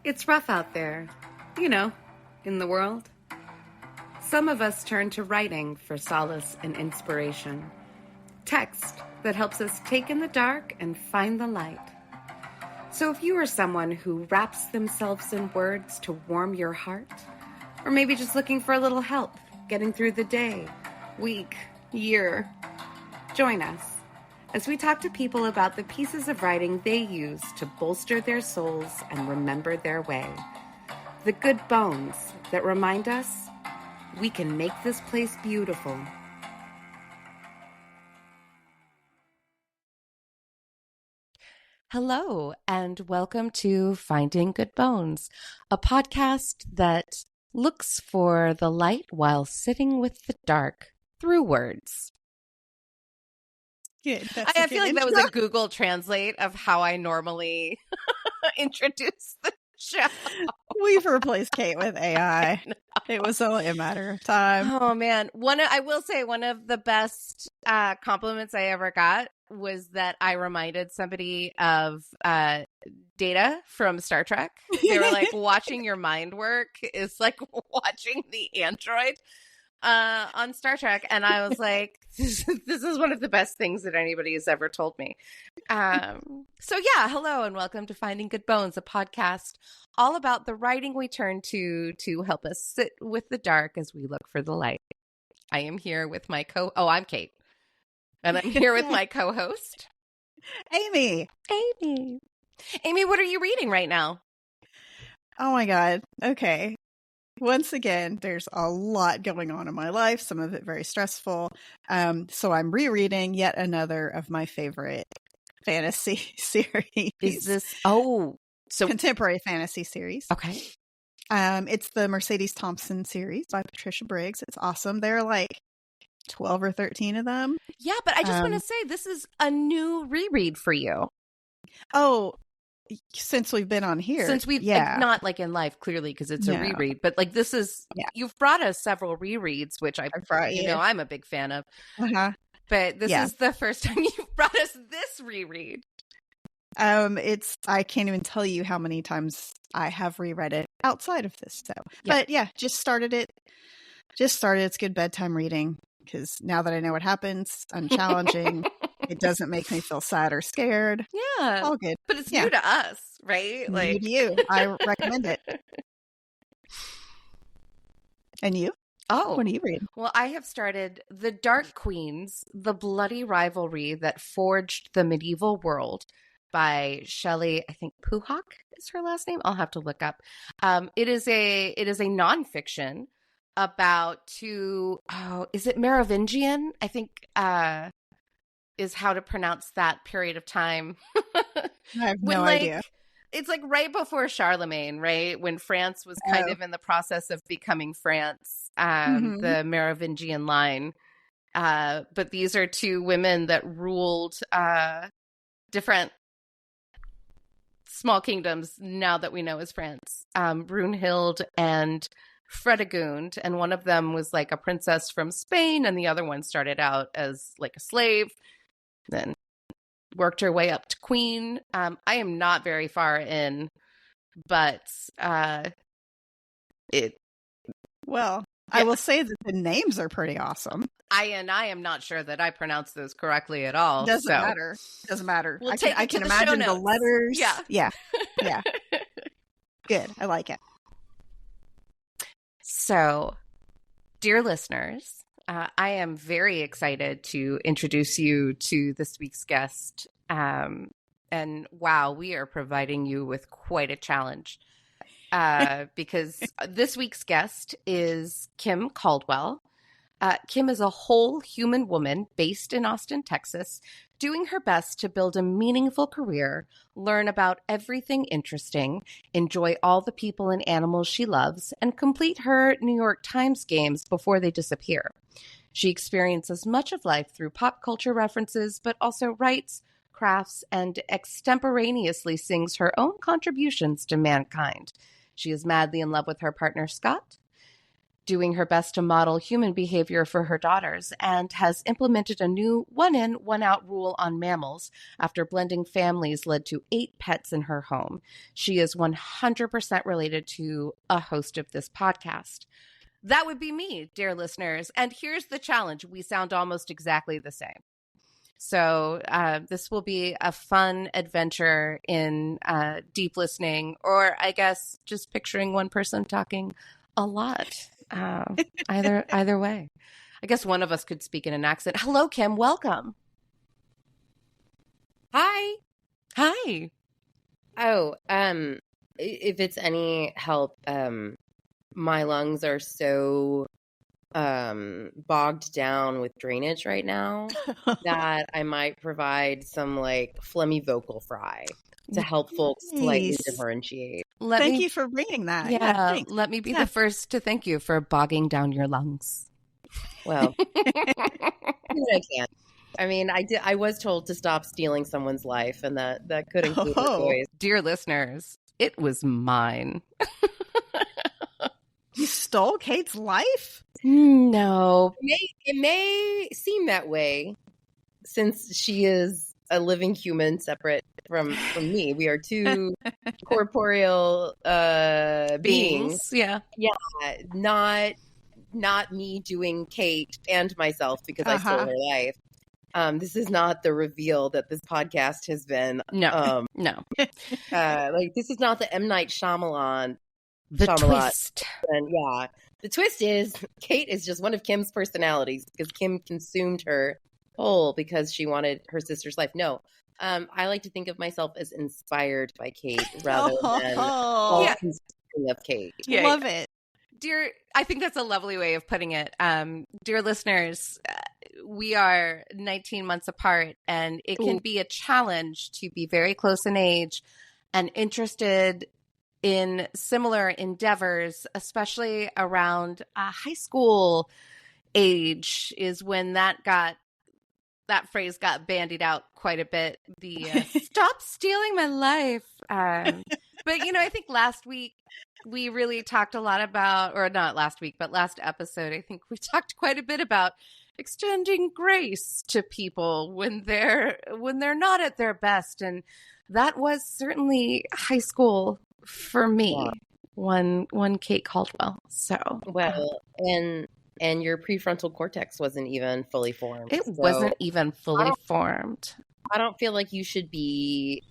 It's rough out there, in the world. Some of us turn to writing for solace and inspiration. Text that helps us take in the dark and find the light. So if you are someone who wraps themselves in words to warm your heart, or maybe just looking for a little help getting through the day, week, year, join us as we talk to people about the pieces of writing they use to bolster their souls and remember their way. The good bones that remind us we can make this place beautiful. Hello, and welcome to Finding Good Bones, a podcast that looks for the light while sitting with the dark through words. Good. I feel like that was a Google Translate of how I normally introduce the show. We've replaced Kate with AI. It was only a matter of time. Oh man, I will say one of the best compliments I ever got was that I reminded somebody of Data from Star Trek. They were like, watching your mind work is like watching the android on Star Trek. And I was like, this is one of the best things that anybody has ever told me. So yeah, hello and welcome to Finding Good Bones, a podcast all about the writing we turn to help us sit with the dark as we look for the light. I am here with my I'm Kate. And I'm here with my co-host, Amy. Amy, what are you reading right now? Oh my God. Okay. Once again, there's a lot going on in my life, some of it very stressful. So I'm rereading yet another of my favorite fantasy series. Is this contemporary fantasy series? Okay. It's the Mercedes Thompson series by Patricia Briggs. It's awesome. They're like 12 or 13 of them. Yeah, but I just want to say this is a new reread for you. Oh, since we've been on here. Not like in life, clearly, because it's a reread, but like this is, you've brought us several rereads, which I'm a big fan of. Uh-huh. But this is the first time you've brought us this reread. I can't even tell you how many times I have reread it outside of this. So, but just started it. It's good bedtime reading because now that I know what happens, unchallenging. It doesn't make me feel sad or scared. Yeah. All good. But it's new to us, right? New to you. I recommend it. And you? Oh. What are you reading? Well, I have started The Dark Queens, The Bloody Rivalry That Forged the Medieval World by Shelley, I think Puhak is her last name. I'll have to look up. It is a nonfiction about is it Merovingian? I think is how to pronounce that period of time. I have no idea. It's like right before Charlemagne, right? When France was kind of in the process of becoming France, the Merovingian line. But these are two women that ruled different small kingdoms now that we know as France. Brunhild and Fredegund, and one of them was like a princess from Spain, and the other one started out as like a slave. Then worked her way up to queen. I am not very far in, but I will say that the names are pretty awesome. I am not sure that I pronounced those correctly at all. Doesn't matter. We'll I can imagine the letters. Yeah. Good. I like it. So, dear listeners, I am very excited to introduce you to this week's guest. And wow, we are providing you with quite a challenge because this week's guest is Kim Caldwell. Kim is a whole human woman based in Austin, Texas, doing her best to build a meaningful career, learn about everything interesting, enjoy all the people and animals she loves, and complete her New York Times games before they disappear. She experiences much of life through pop culture references, but also writes, crafts, and extemporaneously sings her own contributions to mankind. She is madly in love with her partner, Scott, doing her best to model human behavior for her daughters and has implemented a new one in, one out rule on mammals after blending families led to 8 pets in her home. She is 100% related to a host of this podcast. That would be me, dear listeners. And here's the challenge. We sound almost exactly the same. So this will be a fun adventure in deep listening, or I guess just picturing one person talking a lot. Either way. I guess one of us could speak in an accent. Hello, Kim. Welcome. Hi. Hi. Oh, if it's any help, my lungs are so bogged down with drainage right now that I might provide some like phlegmy vocal fry to help folks slightly differentiate. Thank you for bringing that. Yeah, let me be the first to thank you for bogging down your lungs. Well, I can't. I mean, I was told to stop stealing someone's life, and that could include the voice. Dear listeners, it was mine. You stole Kate's life? No. It may seem that way since she is a living human separate from me. We are two corporeal beings. Yeah. Yeah. Not me doing Kate and myself because I stole her life. This is not the reveal that this podcast has been. No. Like this is not the M. Night Shyamalan. The twist. And yeah. The twist is Kate is just one of Kim's personalities because Kim consumed her whole because she wanted her sister's life. No. I like to think of myself as inspired by Kate rather than all consuming of Kate. Yeah, love it. Dear, I think that's a lovely way of putting it. Dear listeners, we are 19 months apart, and it can be a challenge to be very close in age and interested in similar endeavors, especially around high school age is when that phrase got bandied out quite a bit. The stop stealing my life. But, I think last week we really talked a lot about, or not last week, but last episode, I think we talked quite a bit about extending grace to people when they're not at their best. And that was certainly high school for me. One Kate Caldwell. So and your prefrontal cortex wasn't even fully formed. It wasn't even fully formed. I don't feel like you should be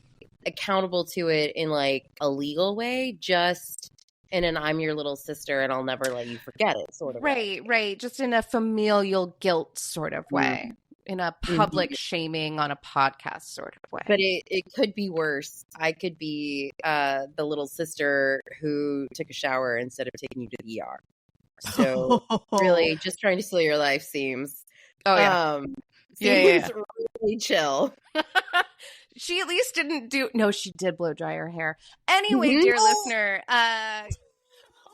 accountable to it in like a legal way, just in an I'm your little sister and I'll never let you forget it sort of way. Right. Just in a familial guilt sort of way. In a public shaming on a podcast sort of way. But it could be worse. I could be the little sister who took a shower instead of taking you to the ER. So really just trying to steal your life seems really chill. She at least didn't she did blow dry her hair. Anyway, dear listener,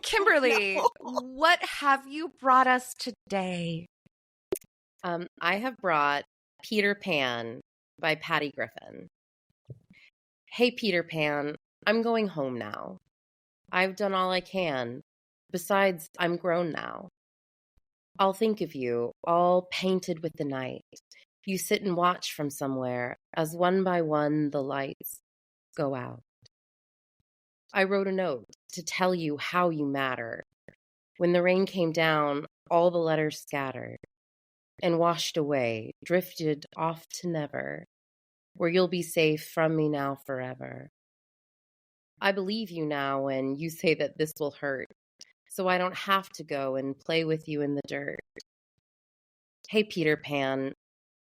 Kimberly, what have you brought us today? I have brought Peter Pan by Patty Griffin. Hey, Peter Pan, I'm going home now. I've done all I can. Besides, I'm grown now. I'll think of you, all painted with the night. You sit and watch from somewhere as one by one the lights go out. I wrote a note to tell you how you matter. When the rain came down, all the letters scattered and washed away, drifted off to never, where you'll be safe from me now forever. I believe you now when you say that this will hurt, so I don't have to go and play with you in the dirt. Hey, Peter Pan,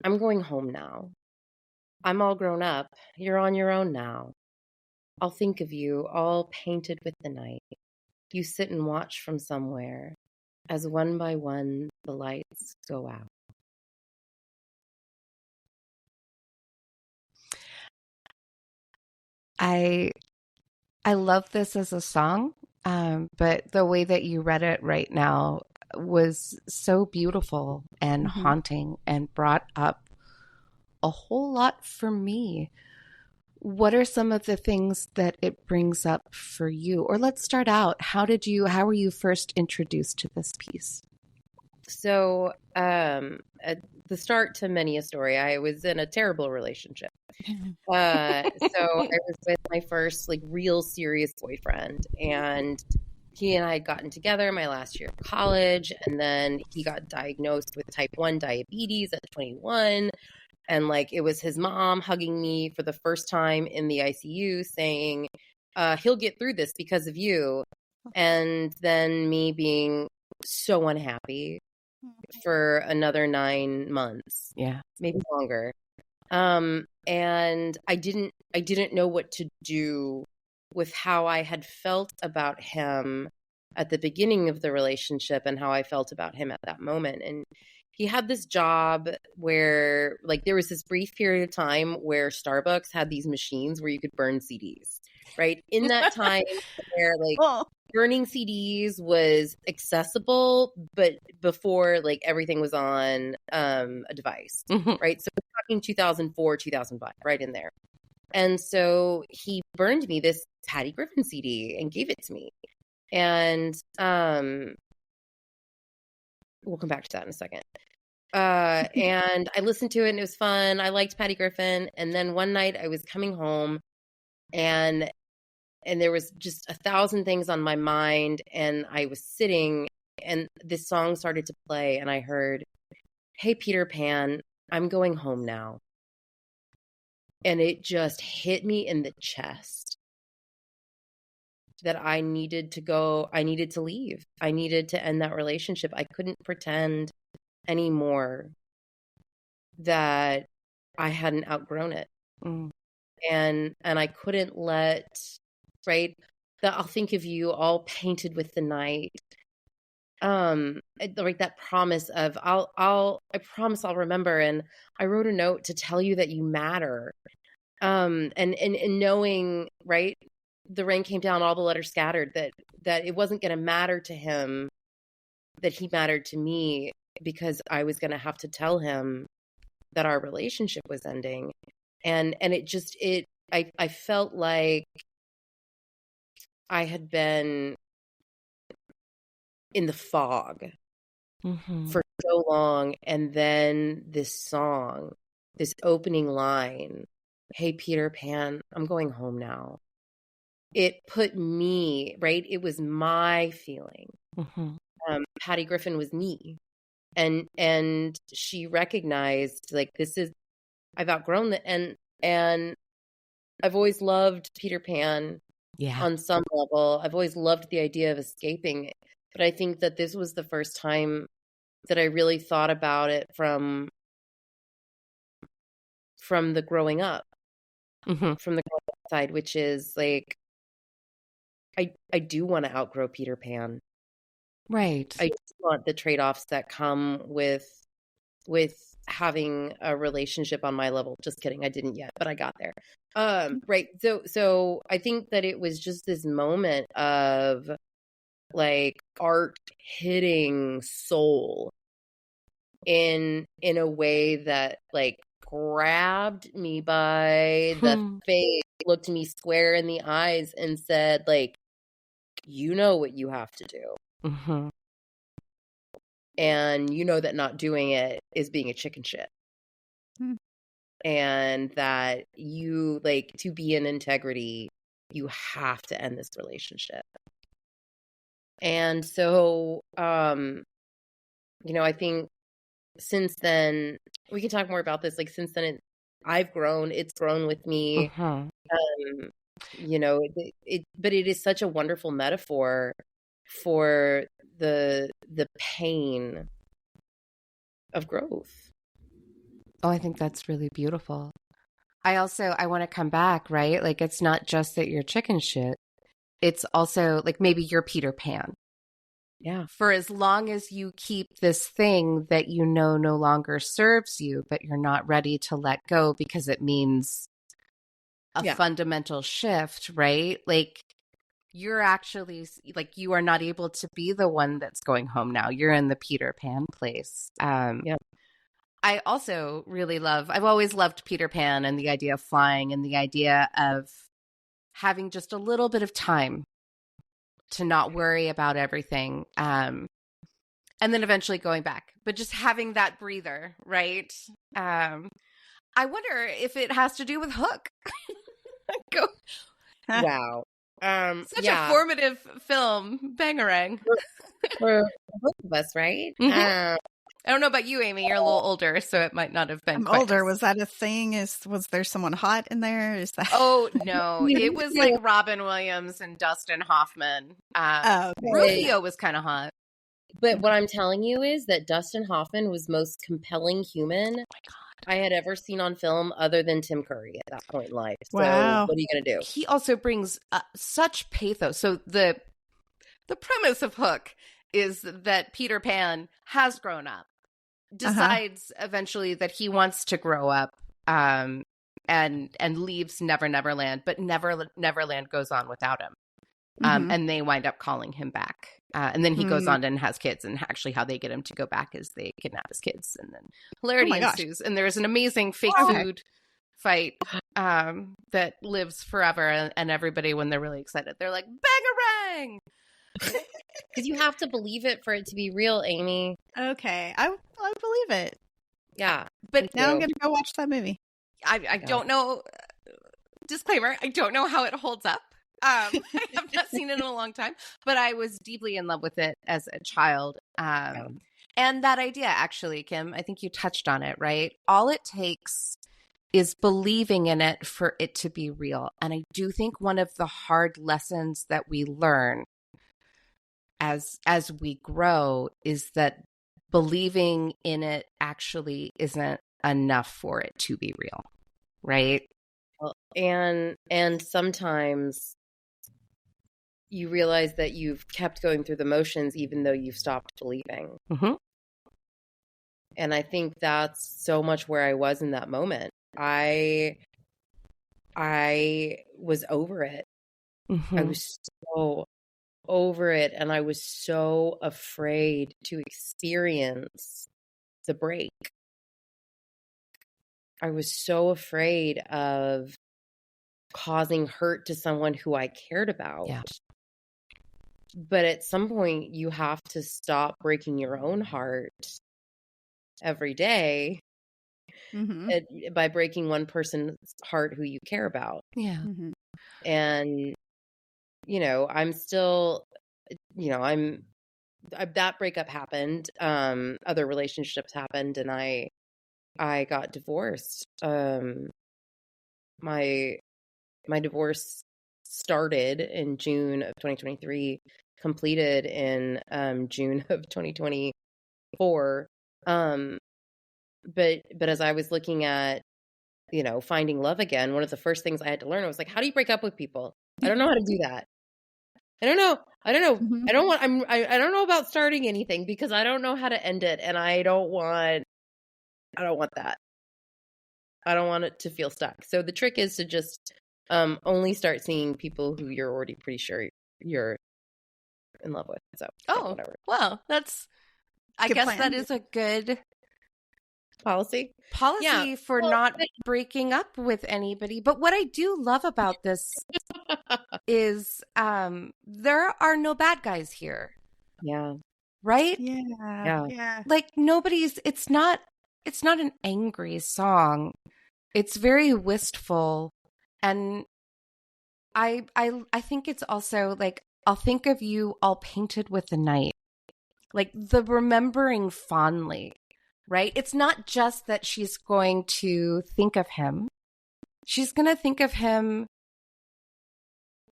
I'm going home now. I'm all grown up. You're on your own now. I'll think of you all painted with the night. You sit and watch from somewhere as one by one the lights go out. I love this as a song, but the way that you read it right now was so beautiful and haunting and brought up a whole lot for me. What are some of the things that it brings up for you? Or let's start out. How were you first introduced to this piece? So, at the start to many a story, I was in a terrible relationship. So I was with my first like real serious boyfriend, and he and I had gotten together my last year of college, and then he got diagnosed with type 1 diabetes at 21. And like it was his mom hugging me for the first time in the ICU saying, he'll get through this because of you. And then me being so unhappy for another 9 months. Yeah. Maybe longer. And I didn't know what to do with how I had felt about him at the beginning of the relationship and how I felt about him at that moment. And he had this job where like there was this brief period of time where Starbucks had these machines where you could burn CDs, right? In that time where like burning CDs was accessible, but before like everything was on a device, right? So we're talking 2004, 2005, right in there. And so he burned me this Patty Griffin CD and gave it to me. And we'll come back to that in a second. And I listened to it and it was fun. I liked Patty Griffin. And then one night I was coming home and there was just 1,000 things on my mind. And I was sitting and this song started to play and I heard, "Hey, Peter Pan, I'm going home now." And it just hit me in the chest that I needed to go. I needed to leave. I needed to end that relationship. I couldn't pretend anymore that I hadn't outgrown it. And I couldn't let, right, that "I'll think of you" all painted with the night. Like that promise of I promise I'll remember, and I wrote a note to tell you that you matter. And knowing, right, the rain came down, all the letters scattered, that it wasn't going to matter to him, that he mattered to me, because I was going to have to tell him that our relationship was ending. And I felt like I had been in the fog for so long. And then this song, this opening line, "Hey, Peter Pan, I'm going home now." It put me, right? It was my feeling. Patty Griffin was me. And she recognized like, I've outgrown and I've always loved Peter Pan. Yeah. On some level, I've always loved the idea of escaping, but I think that this was the first time that I really thought about it from the growing up, from the growing up side, which is like, I do want to outgrow Peter Pan. Right. I want the trade-offs that come with having a relationship on my level. Just kidding. I didn't yet, but I got there. Right. So I think that it was just this moment of like art hitting soul in a way that like grabbed me by the face, looked me square in the eyes and said like, "You know what you have to do." And you know that not doing it is being a chicken shit. And that you, like, to be in integrity, you have to end this relationship. And so, I think since then, we can talk more about this. Like, since then, I've grown, it's grown with me. But it is such a wonderful metaphor for the pain of growth. Oh, I think that's really beautiful. I want to come back, right? Like, it's not just that you're chicken shit. It's also like maybe you're Peter Pan. Yeah. For as long as you keep this thing that you know no longer serves you, but you're not ready to let go because it means a fundamental shift, right? Like, you're actually like, you are not able to be the one that's going home now. You're in the Peter Pan place. I also really I've always loved Peter Pan and the idea of flying and the idea of having just a little bit of time to not worry about everything. And then eventually going back, but just having that breather, right? I wonder if it has to do with Hook. Wow. Such a formative film, Bangarang. For both of us, right? Mm-hmm. I don't know about you, Amy. You're a little older, so it might not have been. I'm older. Was that a thing? Was there someone hot in there? Is that? Oh no, it was like Robin Williams and Dustin Hoffman. Rufio was kind of hot. But what I'm telling you is that Dustin Hoffman was the most compelling human I had ever seen on film, other than Tim Curry at that point in life. Wow. So what are you going to do? He also brings such pathos. So the premise of Hook is that Peter Pan has grown up, decides eventually that he wants to grow up, and leaves Never Never Land, but Neverland goes on without him. And they wind up calling him back. And then he goes on and has kids, and actually how they get him to go back is they kidnap his kids, and then hilarity ensues. And there's an amazing fake food fight that lives forever, and everybody, when they're really excited, they're like, Bangarang! Because you have to believe it for it to be real, Amy. Okay, I believe it. Yeah. But now I'm going to go watch that movie. I don't know. Disclaimer, I don't know how it holds up. I have not seen it in a long time, but I was deeply in love with it as a child. And that idea, actually, Kim, I think you touched on it, right? All it takes is believing in it for it to be real. And I do think one of the hard lessons that we learn as we grow is that believing in it actually isn't enough for it to be real, right? And sometimes you realize that you've kept going through the motions even though you've stopped believing. Mm-hmm. And I think that's so much where I was in that moment. I was over it. Mm-hmm. I was so over it, and I was so afraid to experience the break. I was so afraid of causing hurt to someone who I cared about. Yeah. But at some point, you have to stop breaking your own heart every day by breaking one person's heart who you care about. Yeah. Mm-hmm. And, I'm still, that breakup happened. Other relationships happened, and I got divorced. My divorce started in June of 2023, completed in June of 2024. But as I was looking at, finding love again, one of the first things I had to learn was like, how do you break up with people? I don't know how to do that. I don't know. Mm-hmm. I don't know about starting anything because I don't know how to end it, and I don't want that. I don't want it to feel stuck. So the trick is to just only start seeing people who you're already pretty sure you're in love with. So whatever. Well, I guess plan. That is a good policy for not breaking up with anybody. But what I do love about this is there are no bad guys here. Yeah. Right? Yeah. Like it's not an angry song. It's very wistful. And I think it's also like, I'll think of you all painted with the night. Like the remembering fondly, right? It's not just that she's going to think of him. She's going to think of him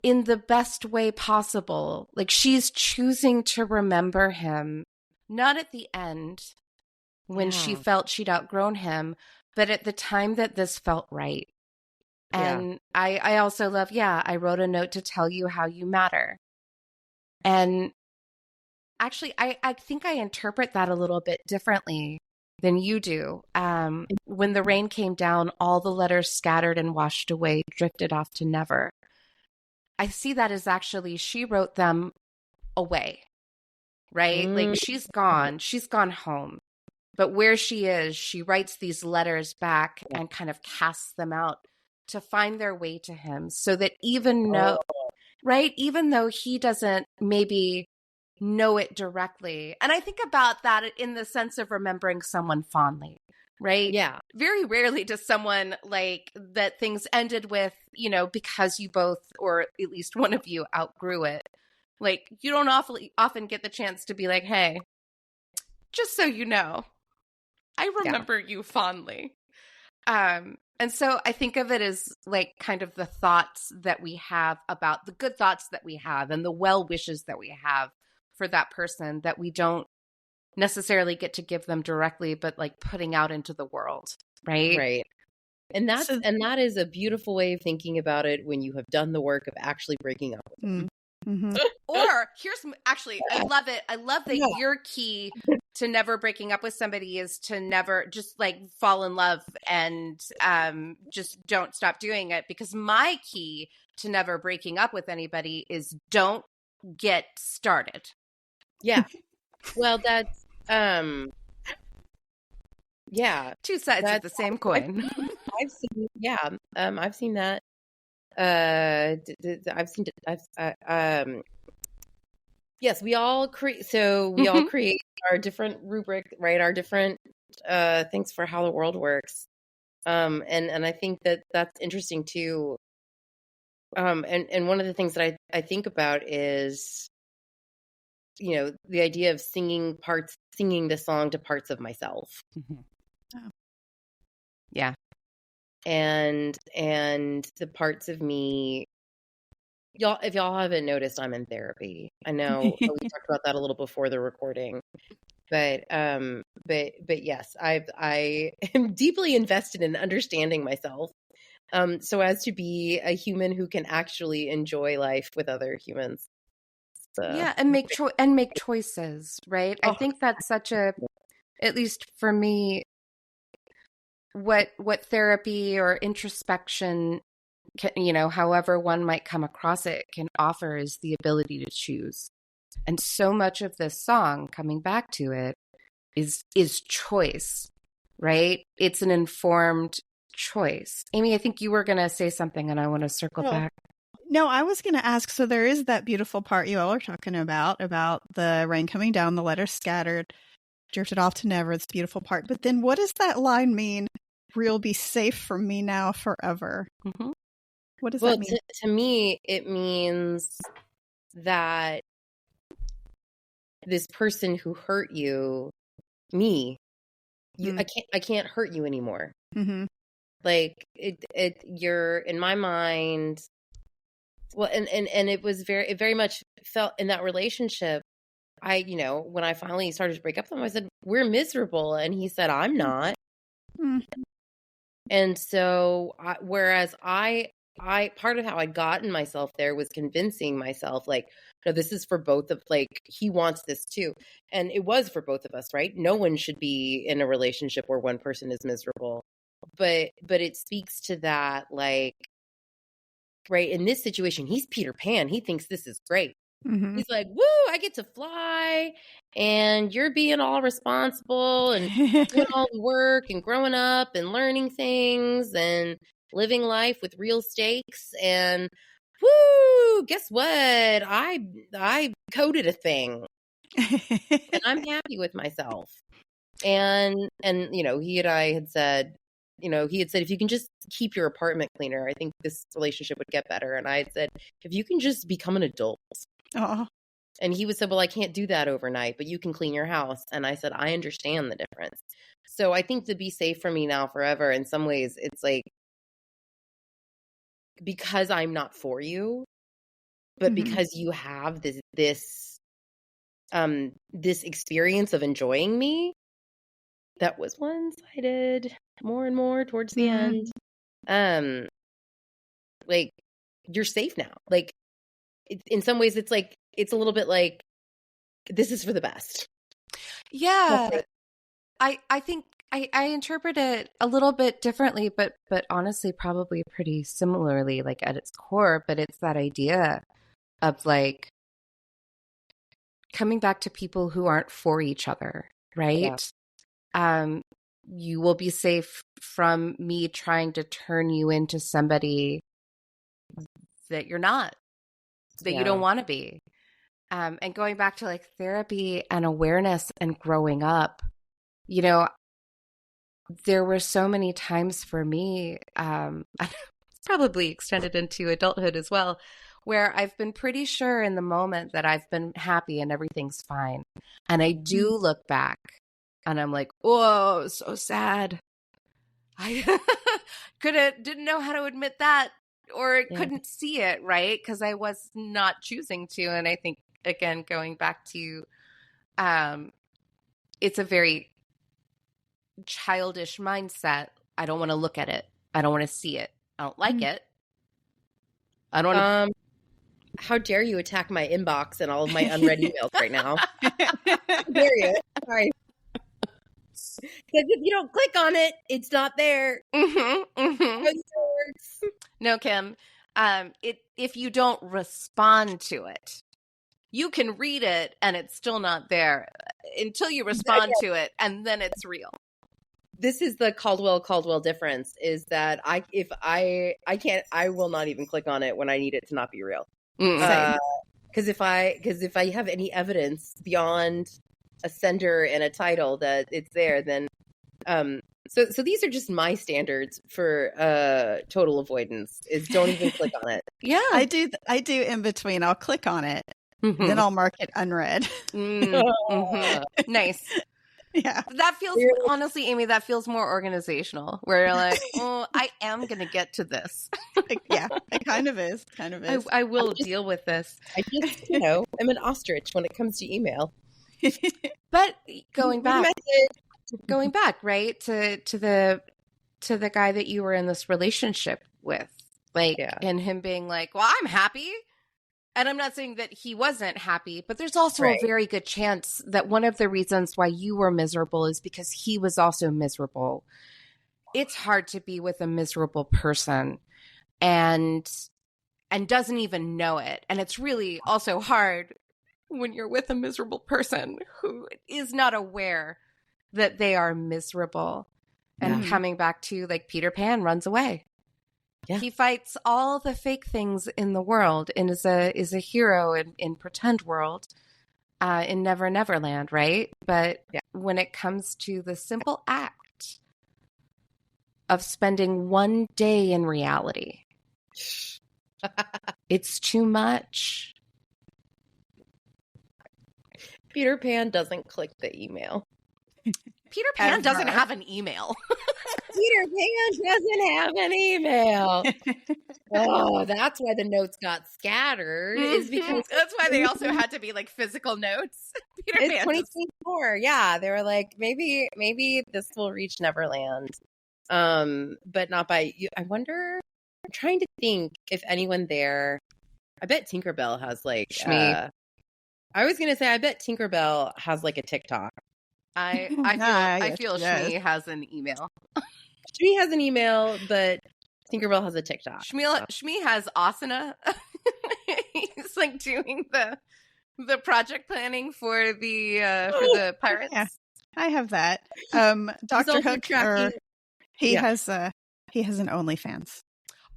in the best way possible. Like she's choosing to remember him, not at the end when she felt she'd outgrown him, but at the time that this felt right. And I also love, I wrote a note to tell you how you matter. And actually, I think I interpret that a little bit differently than you do. When the rain came down, all the letters scattered and washed away, drifted off to never. I see that as actually she wrote them away, right? Like she's gone home. But where she is, she writes these letters back and kind of casts them out to find their way to him, so that even though he doesn't maybe know it directly. And I think about that in the sense of remembering someone fondly, right? Yeah. Very rarely does someone like that things ended with, because you both, or at least one of you, outgrew it. Like, you don't often get the chance to be like, hey, just so you know, I remember you fondly. And so I think of it as like kind of the thoughts that we have about the good thoughts that we have and the well wishes that we have for that person that we don't necessarily get to give them directly, but like putting out into the world. Right. Right. And that is a beautiful way of thinking about it when you have done the work of actually breaking up with them. Mm-hmm. Or I love it. I love that your key to never breaking up with somebody is to never just like fall in love and just don't stop doing it. Because my key to never breaking up with anybody is don't get started. Yeah. Well, that's yeah. Two sides of the same coin. I've seen that. Yes, we all create our different rubric, right? Our different things for how the world works. And I think that that's interesting too. And one of the things that I think about is, the idea of singing the song to parts of myself. Mm-hmm. Oh. Yeah. And the parts of me, if y'all haven't noticed, I'm in therapy. I know we talked about that a little before the recording, but yes, I am deeply invested in understanding myself, so as to be a human who can actually enjoy life with other humans. And make choices, right? I think that's such a, at least for me, what therapy or introspection can, however one might come across it, can offer is the ability to choose. And so much of this song, coming back to it, is choice, right? It's an informed choice. Amy, I think you were going to say something and I want to circle back. No, I was going to ask, so there is that beautiful part you all are talking about the rain coming down, the letters scattered, drifted off to never, it's a beautiful part. But then what does that line mean? Real be safe from me now forever. Mm-hmm. What does that mean? To me, it means that this person who hurt you, I can't hurt you anymore. Mm-hmm. Like you're in my mind. Well, and it was it very much felt in that relationship. When I finally started to break up with him, I said, "We're miserable," and he said, "I'm not." Mm-hmm. And so, whereas I part of how I'd gotten myself there was convincing myself, like, no, this is for both of, like, he wants this too, and it was for both of us, right? No one should be in a relationship where one person is miserable, but it speaks to that, like, right, in this situation, he's Peter Pan. He thinks this is great. Mm-hmm. He's like, woo, I get to fly, and you're being all responsible and doing all the work and growing up and learning things and living life with real stakes. And woo, guess what? I coded a thing and I'm happy with myself. And he and I had said, if you can just keep your apartment cleaner, I think this relationship would get better. And I had said, if you can just become an adult. Oh. And he would say, well, I can't do that overnight, but you can clean your house. And I said, I understand the difference. So I think to be safe from me now forever, in some ways, it's like, because I'm not for you, but because you have this experience of enjoying me that was one-sided more and more towards the end. Like, you're safe now. Like, in some ways, it's like, it's a little bit like, this is for the best. Yeah. I think I interpret it a little bit differently, but honestly, probably pretty similarly, like at its core. But it's that idea of like coming back to people who aren't for each other, right? you will be safe from me trying to turn you into somebody that you're not, that you don't want to be. And going back to like therapy and awareness and growing up, you know, there were so many times for me, probably extended into adulthood as well, where I've been pretty sure in the moment that I've been happy and everything's fine. And I do look back and I'm like, oh, so sad. I didn't know how to admit that or couldn't see it, right? Because I was not choosing to. And I think, again, going back to, it's a very childish mindset. I don't want to look at it. I don't want to see it. I don't like it. I don't want to. How dare you attack my inbox and all of my unread emails right now? How dare you? Sorry. Because if you don't click on it, it's not there. No, Kim. If you don't respond to it, you can read it and it's still not there until you respond to it, and then it's real. This is the Caldwell difference, is that I will not even click on it when I need it to not be real. Because if I have any evidence beyond a sender and a title that it's there, then so these are just my standards for total avoidance, is don't even click on it. Yeah, I do in between. I'll click on it, then I'll mark it unread. Nice. Yeah. That feels, honestly, Amy, that feels more organizational, where you're like, oh, I am going to get to this. Yeah, it kind of is. I will deal with this. I just, I'm an ostrich when it comes to email. But going back, right, to the guy that you were in this relationship with, like, and him being like, well, I'm happy. And I'm not saying that he wasn't happy, but there's also a very good chance that one of the reasons why you were miserable is because he was also miserable. It's hard to be with a miserable person and doesn't even know it. And it's really also hard when you're with a miserable person who is not aware that they are miserable. And coming back to, like, Peter Pan runs away. Yeah. He fights all the fake things in the world and is a hero in pretend world in Never Never Land, right? But when it comes to the simple act of spending one day in reality, it's too much. Peter Pan doesn't click the email. Peter Pan doesn't have an email. Peter Pan doesn't have an email. Oh, that's why the notes got scattered. Is because that's why they also had to be like physical notes. Peter Pan 2024. Yeah, they were like, maybe this will reach Neverland, but not by you. I wonder. I'm trying to think if anyone there. I bet Tinkerbell has like. Shmi. I was gonna say, I bet Tinkerbell has like a TikTok. I feel Shmi has an email. Shmi has an email, but Tinkerbell has a TikTok. Shmi has asana. He's like doing the project planning for the pirates. Yeah, I have that. Dr. Hook, he has an OnlyFans.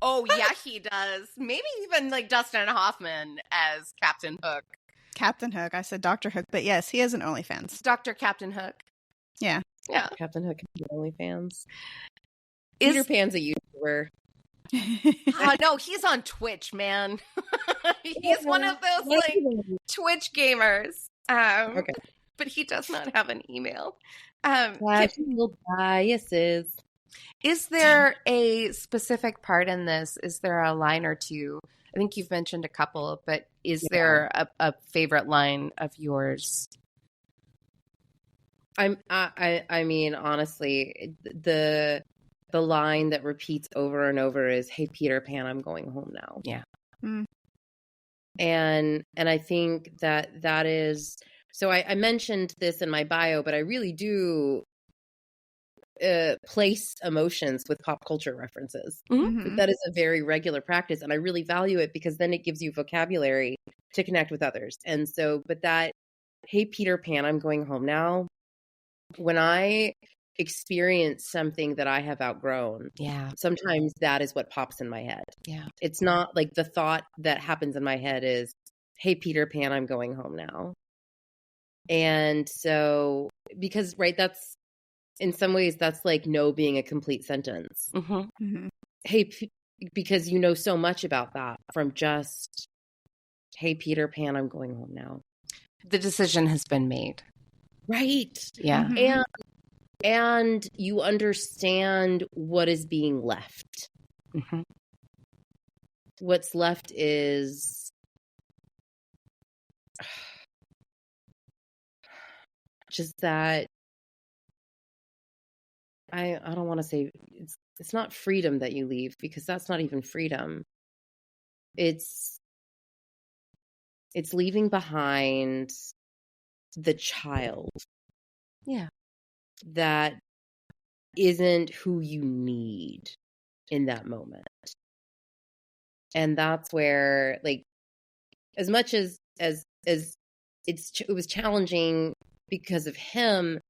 Oh yeah, he does. Maybe even like Dustin Hoffman as Captain Hook. Captain Hook. I said Dr. Hook, but yes, he has an OnlyFans. Dr. Captain Hook. Yeah. Captain Hook has OnlyFans. Peter Pan's a YouTuber. No, he's on Twitch, man. He's one of those like Twitch gamers. Okay. But he does not have an email. Biases. Is there a specific part in this? Is there a line or two? I think you've mentioned a couple, but is there a favorite line of yours? I mean, honestly, the line that repeats over and over is, "Hey, Peter Pan, I'm going home now." Yeah. And I think that is, so I mentioned this in my bio, but I really do place emotions with pop culture references. Mm-hmm. That is a very regular practice, and I really value it because then it gives you vocabulary to connect with others. And so, but that, "Hey, Peter Pan, I'm going home now," when I experience something that I have outgrown, sometimes that is what pops in my head. Yeah. It's not like the thought that happens in my head is, hey, Peter Pan, I'm going home now. And so, because, right, that's, in some ways, that's like no being a complete sentence. Hey, because you know so much about that from just, hey, Peter Pan, I'm going home now. The decision has been made. Right. Yeah. And you understand what is being left. What's left is just that I don't want to say it's not freedom that you leave, because that's not even freedom. It's leaving behind the child. Yeah. That isn't who you need in that moment. And that's where, like, as much as it was challenging because of him,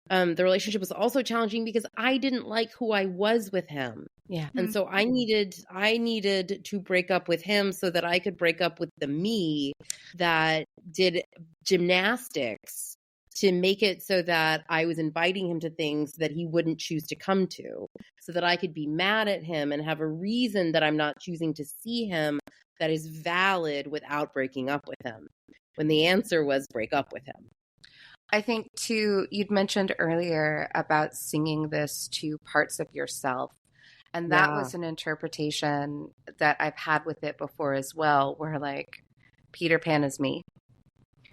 the relationship was also challenging because I didn't like who I was with him. Yeah. And so I needed to break up with him so that I could break up with the me that did gymnastics to make it so that I was inviting him to things that he wouldn't choose to come to, so that I could be mad at him and have a reason that I'm not choosing to see him that is valid without breaking up with him, when the answer was break up with him. I think, too, you'd mentioned earlier about singing this to parts of yourself. And that was an interpretation that I've had with it before as well, where, like, Peter Pan is me.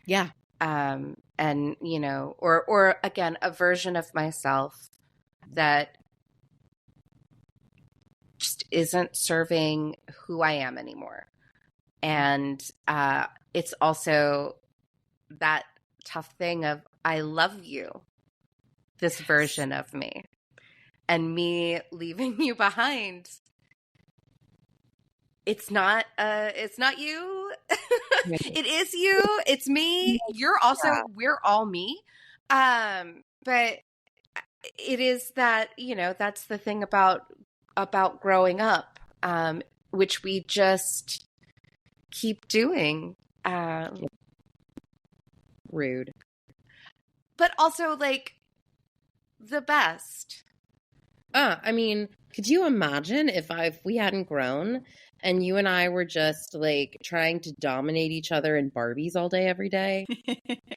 Yeah. And, you know, or again, a version of myself that just isn't serving who I am anymore. And it's also that tough thing of, I love you, this version of me, and me leaving you behind. It's not you. It is you. It's me. You're also, we're all me. But it is that, you know, that's the thing about growing up, which we just keep doing. Rude. But also, like, the best. I mean, could you imagine if we hadn't grown and you and I were just, like, trying to dominate each other in Barbies all day, every day?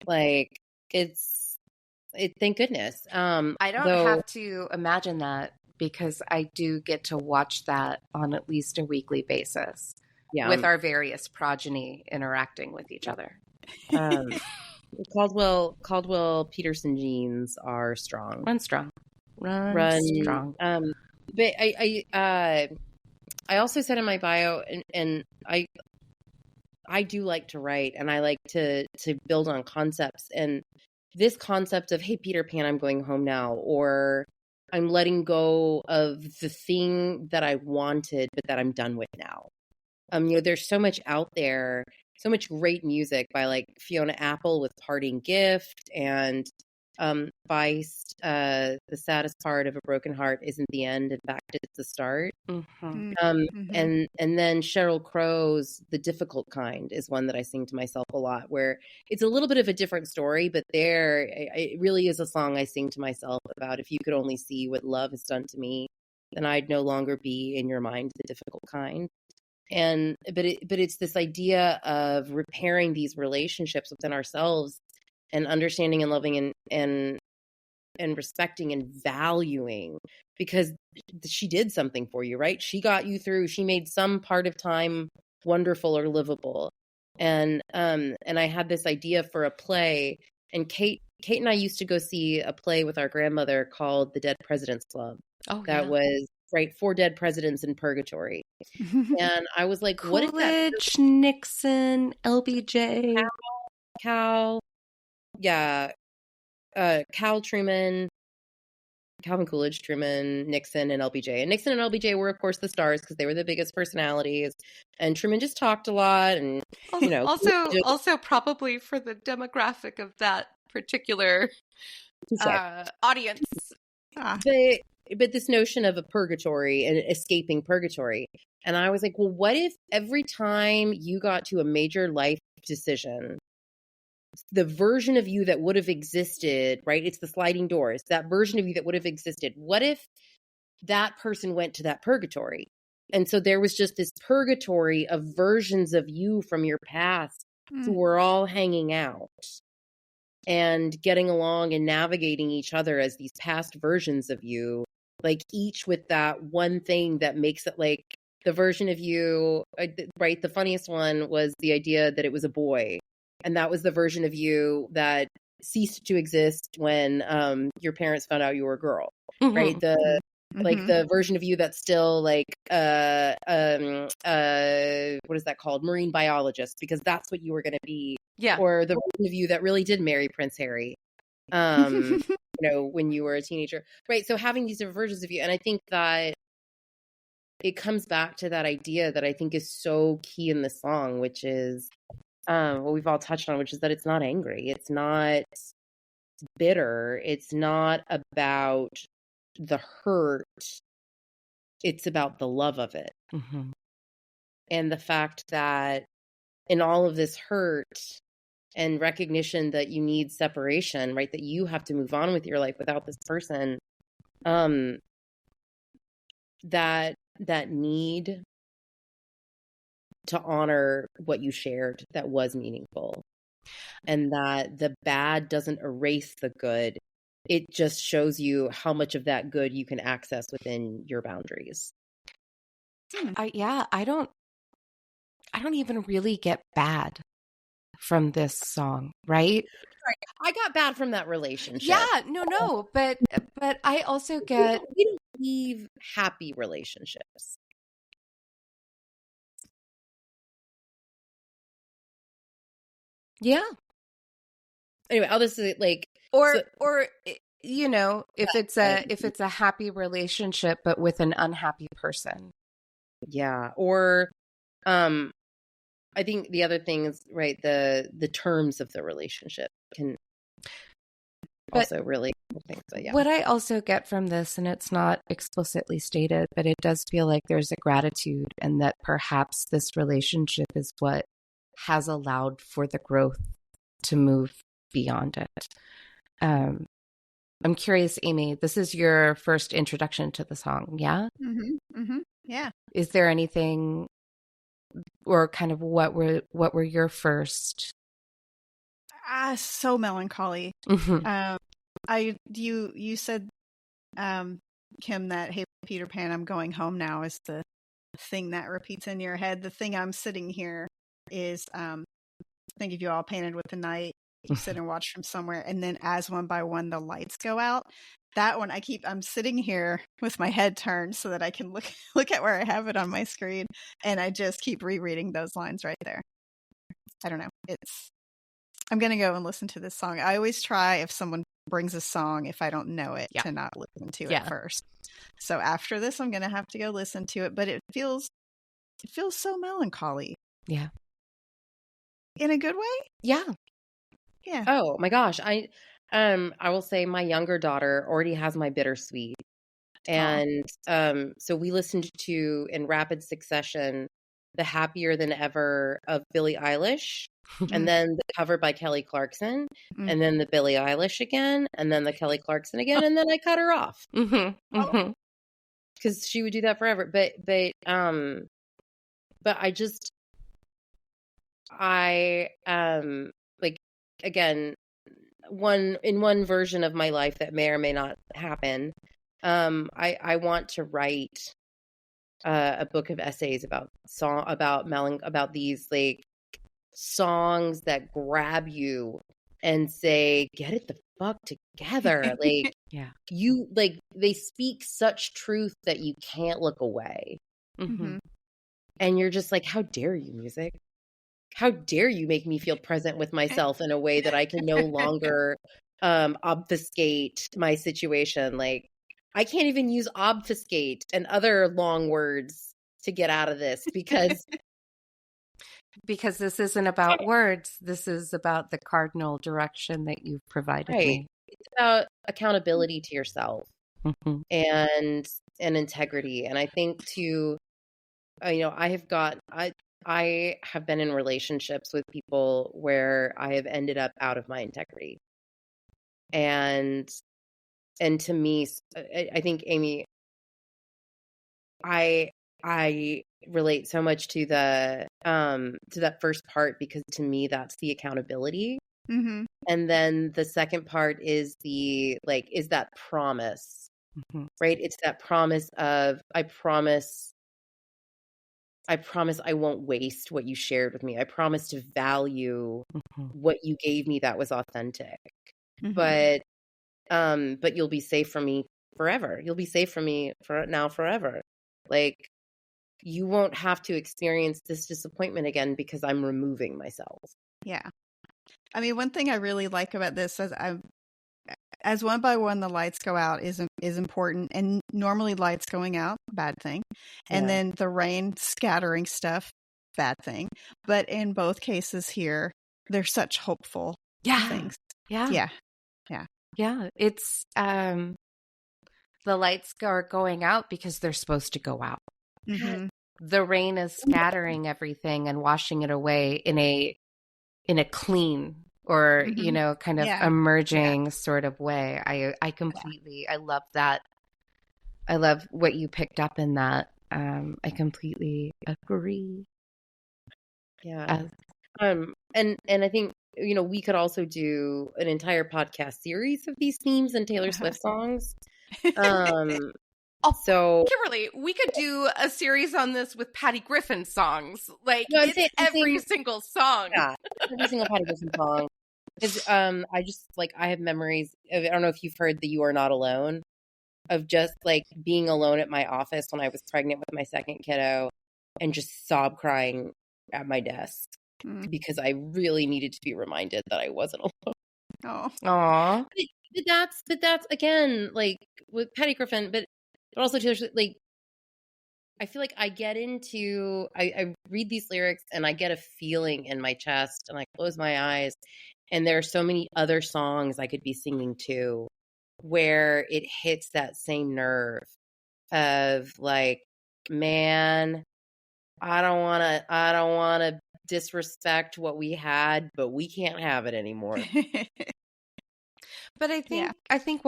Like, thank goodness. I don't have to imagine that, because I do get to watch that on at least a weekly basis with our various progeny interacting with each other. Caldwell Peterson genes are strong. Run strong. Run strong. But I also said in my bio, and I do like to write, and I like to build on concepts. And this concept of, hey, Peter Pan, I'm going home now, or I'm letting go of the thing that I wanted, but that I'm done with now. You know, there's so much out there, so much great music by, like, Fiona Apple with Parting Gift, and Feist, the saddest part of a broken heart isn't the end, in fact it's the start. And then Sheryl Crow's The Difficult Kind is one that I sing to myself a lot, where it's a little bit of a different story, but it really is a song I sing to myself about, if you could only see what love has done to me, then I'd no longer be in your mind the difficult kind. But it's this idea of repairing these relationships within ourselves, and understanding and loving and respecting and valuing, because she did something for you, right? She got you through. She made some part of time wonderful or livable. And I had this idea for a play, and Kate and I used to go see a play with our grandmother called The Dead President's Club. That was, right, 4 dead presidents in purgatory. And I was like, Coolidge, what is that? Nixon, LBJ, Cal, Truman, Calvin Coolidge, Truman, Nixon, and LBJ. And Nixon and LBJ were, of course, the stars because they were the biggest personalities. And Truman just talked a lot, and, you know, also probably for the demographic of that particular audience. But this notion of a purgatory and escaping purgatory. And I was like, well, what if every time you got to a major life decision, the version of you that would have existed, right? It's the sliding doors, that version of you that would have existed. What if that person went to that purgatory? And so there was just this purgatory of versions of you from your past who were all hanging out and getting along and navigating each other as these past versions of you, like each with that one thing that makes it like the version of you, right? The funniest one was the idea that it was a boy. And that was the version of you that ceased to exist when your parents found out you were a girl, right? Like the version of you that's still like what is that called? Marine biologist, because that's what you were going to be. Yeah. Or the version of you that really did marry Prince Harry, when you were a teenager, right? So having these different versions of you, and I think that it comes back to that idea that I think is so key in the song, which is what we've all touched on, which is that it's not angry, it's not bitter, it's not about the hurt, it's about the love of it. And the fact that in all of this hurt and recognition that you need separation, right, that you have to move on with your life without this person, that need to honor what you shared that was meaningful, and that the bad doesn't erase the good. It just shows you how much of that good you can access within your boundaries. I don't even really get bad from this song, right? I got bad from that relationship. Yeah, no, but I also get we don't leave happy relationships. Yeah. Anyway, I'll just say like or if it's a happy relationship but with an unhappy person. Yeah. Or I think the other thing is, right, the terms of the relationship can also really things, but yeah. What I also get from this, and it's not explicitly stated, but it does feel like there's a gratitude, and that perhaps this relationship is what has allowed for the growth to move beyond it. I'm curious, Amy, this is your first introduction to the song, yeah? Yeah. Is there anything, or kind of what were your first? So melancholy. You said, Kim, that "Hey Peter Pan, I'm going home now" is the thing that repeats in your head. The thing I'm sitting here is think of you all painted with the night. You sit and watch from somewhere, and then as one by one the lights go out. That one I'm sitting here with my head turned so that I can look at where I have it on my screen, and I just keep rereading those lines right there. I don't know. I'm going to go and listen to this song. I always try, if someone brings a song, if I don't know it, to not listen to it first. So after this, I'm going to have to go listen to it, but it feels so melancholy. Yeah. In a good way? Yeah. Yeah. Oh my gosh. I will say my younger daughter already has my bittersweet. And so we listened to, in rapid succession, the Happier Than Ever of Billie Eilish, and then the cover by Kelly Clarkson, and then the Billie Eilish again, and then the Kelly Clarkson again, and then I cut her off. Because she would do that forever. But I like, again, one version of my life that may or may not happen. I want to write a book of essays about these like songs that grab you and say, get it the fuck together. Like, you, like, they speak such truth that you can't look away. And you're just like, how dare you, music? How dare you make me feel present with myself in a way that I can no longer obfuscate my situation. Like, I can't even use obfuscate and other long words to get out of this because this isn't about words. This is about the cardinal direction that you've provided me. about accountability to yourself Mm-hmm. and integrity. And I think I have been in relationships with people where I have ended up out of my integrity. And to me, I think, Amy, I relate so much to that first part, because to me that's the accountability. Mm-hmm. And then the second part is is that promise, Mm-hmm. right? It's that promise of, I promise I won't waste what you shared with me. I promise to value Mm-hmm. what you gave me that was authentic. Mm-hmm. But you'll be safe from me forever. You'll be safe from me forever. Like, you won't have to experience this disappointment again because I'm removing myself. Yeah. I mean, one thing I really like about this is as one by one the lights go out is important, and normally lights going out, bad thing. And then the rain scattering stuff, bad thing. But in both cases here, they're such hopeful things. Yeah. It's the lights are going out because they're supposed to go out. Mm-hmm. The rain is scattering everything and washing it away in a clean or, Mm-hmm. kind of emerging sort of way. I completely, I love that. I love what you picked up in that. I completely agree. Yeah. And I think, we could also do an entire podcast series of these themes and Taylor Swift songs. So Kimberly, we could do a series on this with Patty Griffin songs. Like, No, it's every single song. Yeah, every single Patty Griffin song. Because I have memories of, I don't know if you've heard the You Are Not Alone, of just like being alone at my office when I was pregnant with my second kiddo and just sob crying at my desk because I really needed to be reminded that I wasn't alone. Oh. Aww. But that's again, like with Patty Griffin, but also Taylor Swift, like, I feel like I read these lyrics and I get a feeling in my chest and I close my eyes, and there are so many other songs I could be singing too where it hits that same nerve of like, man, I don't want to disrespect what we had, but we can't have it anymore. But I think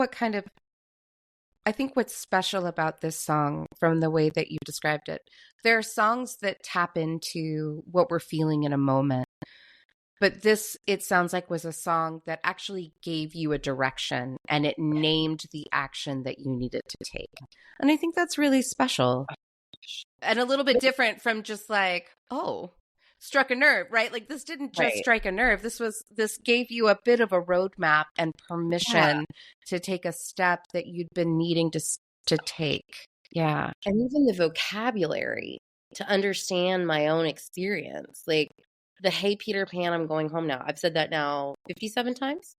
what's special about this song, from the way that you described it, there are songs that tap into what we're feeling in a moment. But this, it sounds like, was a song that actually gave you a direction and it named the action that you needed to take. And I think that's really special. And a little bit different from just like, oh, struck a nerve, right? Like, this didn't just strike a nerve. This gave you a bit of a roadmap and permission to take a step that you'd been needing to take. Yeah. And even the vocabulary to understand my own experience. Like the "Hey Peter Pan, I'm going home now." I've said that now 57 times.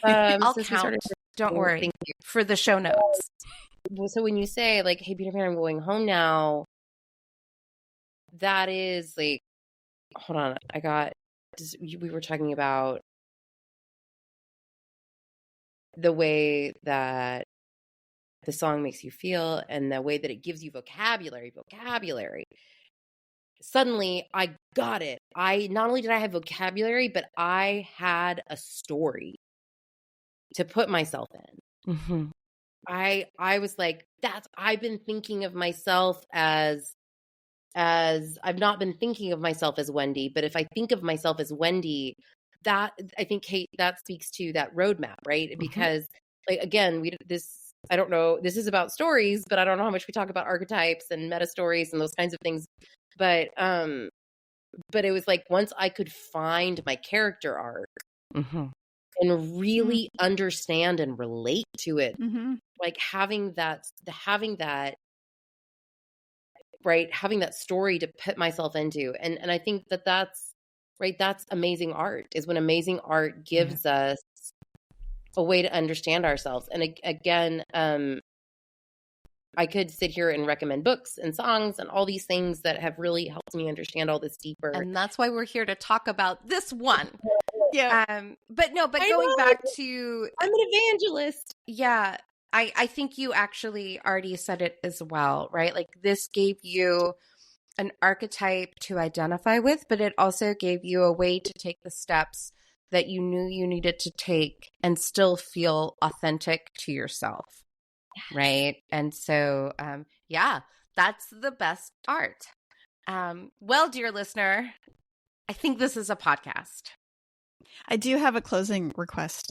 I'll count. Don't worry. Thank you for the show notes. So when you say like, "Hey Peter Pan, I'm going home now," that is like, hold on, we were talking about the way that the song makes you feel and the way that it gives you vocabulary. Suddenly I got it. Not only did I have vocabulary, but I had a story to put myself in. Mm-hmm. I was like, I've been thinking of myself as I've not been thinking of myself as Wendy, but if I think of myself as Wendy, that, I think, Kate, that speaks to that roadmap, right? Mm-hmm. Because like, again, I don't know, this is about stories, but I don't know how much we talk about archetypes and meta stories and those kinds of things. But it was like, once I could find my character arc and really understand and relate to it, like having that story to put myself into. And I think that's amazing art, is when amazing art gives us a way to understand ourselves. And again, I could sit here and recommend books and songs and all these things that have really helped me understand all this deeper. And that's why we're here to talk about this one. Yeah. But I going know. back to, I'm an evangelist. yeah, I think you actually already said it as well, right? Like this gave you an archetype to identify with, but it also gave you a way to take the steps that you knew you needed to take and still feel authentic to yourself, right? And so, yeah, that's the best art. Well, dear listener, I think this is a podcast. I do have a closing request.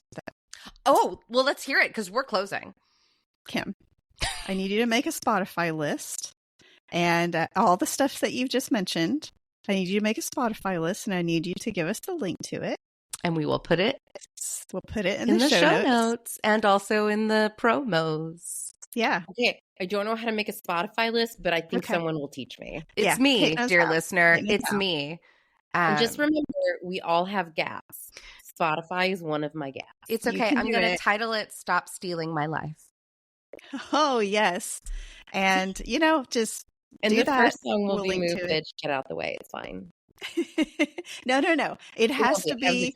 Oh, well, let's hear it because we're closing. Kim, I need you to make a Spotify list and all the stuff that you've just mentioned. I need you to make a Spotify list and I need you to give us the link to it. And we will put it in the show notes and also in the promos. Yeah. Okay. I don't know how to make a Spotify list, but I think someone will teach me. It's me, dear listener. It's me. And just remember, we all have gaps. Spotify is one of my gaps. It's okay. I'm going to title it Stop Stealing My Life. Oh, yes. And, just and do the that. First song will be Move Bitch, Get Out the Way. It's fine. No. It has to be.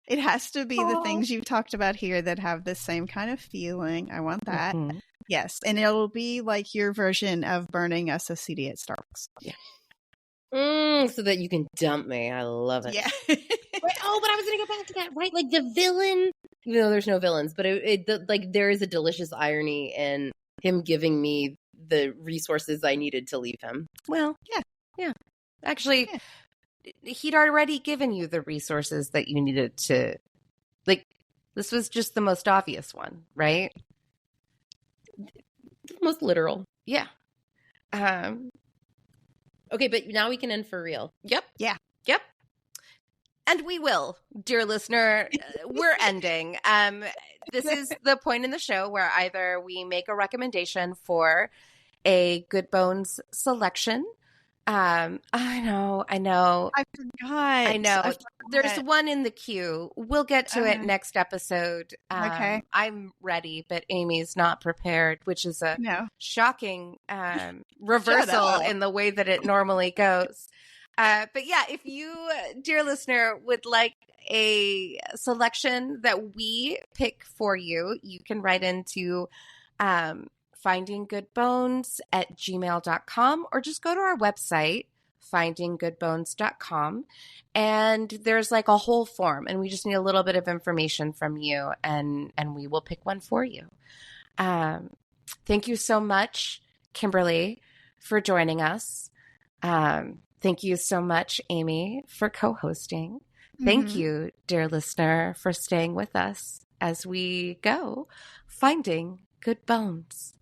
It has to be the things you've talked about here that have the same kind of feeling. I want that. Mm-hmm. Yes. And it'll be like your version of burning us a CD at Starbucks. Yeah. So that you can dump me. I love it. Yeah. But I was going to go back to that, right? Like the villain, even though there's no villains, but there is a delicious irony in him giving me the resources I needed to leave him. Well, yeah. Actually, he'd already given you the resources that you needed to, like, this was just the most obvious one, right? Most literal. Yeah. Okay, but now we can end for real. Yep. Yeah. Yep. And we will, dear listener. We're ending. This is the point in the show where either we make a recommendation for a Good Bones selection. I know. I forgot. I know. There's one in the queue. We'll get to it next episode. Okay. I'm ready, but Amy's not prepared, which is a shocking reversal in the way that it normally goes. But yeah, if you, dear listener, would like a selection that we pick for you, you can write into findinggoodbones@gmail.com or just go to our website, findinggoodbones.com. And there's like a whole form and we just need a little bit of information from you and we will pick one for you. Thank you so much, Kimberly, for joining us. Thank you so much, Amy, for co-hosting. Mm-hmm. Thank you, dear listener, for staying with us as we go finding good bones.